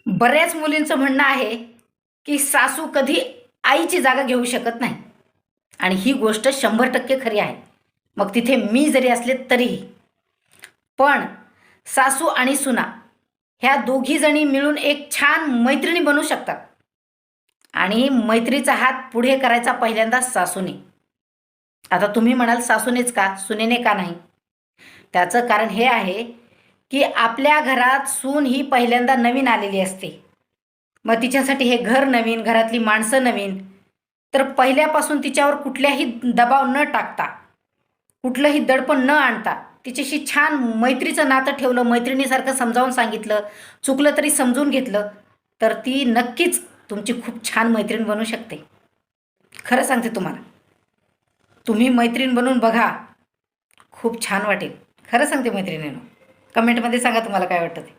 बऱ्याच मुलींचं म्हणणं आहे की सासू कधी आईची जागा घेऊ शकत नाही आणि ही गोष्ट 100% खरी आहे. मग तिथे मी जरी असले तरीही. पण सासू आणि सुना ह्या दोघी जणी मिळून एक छान मैत्रिणी बनू शकतात आणि मैत्रीचा हात पुढे करायचा पहिल्यांदा सासूने. आता तुम्ही म्हणाल सासूनेच का, सुनेने का नाही? त्याचं कारण हे आहे की आपल्या घरात सून ही पहिल्यांदा नवीन आलेली असते. मग तिच्यासाठी हे घर नवीन, घरातली माणसं नवीन. तर पहिल्यापासून तिच्यावर कुठल्याही दबाव न टाकता, कुठलंही दडपण न आणता तिच्याशी छान मैत्रीचं नातं ठेवलं, मैत्रिणीसारखं समजावून सांगितलं, चुकलं तरी समजून घेतलं, तर ती नक्कीच तुमची खूप छान मैत्रीण बनू शकते. खरं सांगते तुम्हाला. तुम्ही मैत्रीण बनून बघा, खूप छान वाटेल. खरं सांगते मैत्रिणींनो. कमेंटमध्ये सांगा तुम्हाला काय वाटतं ते.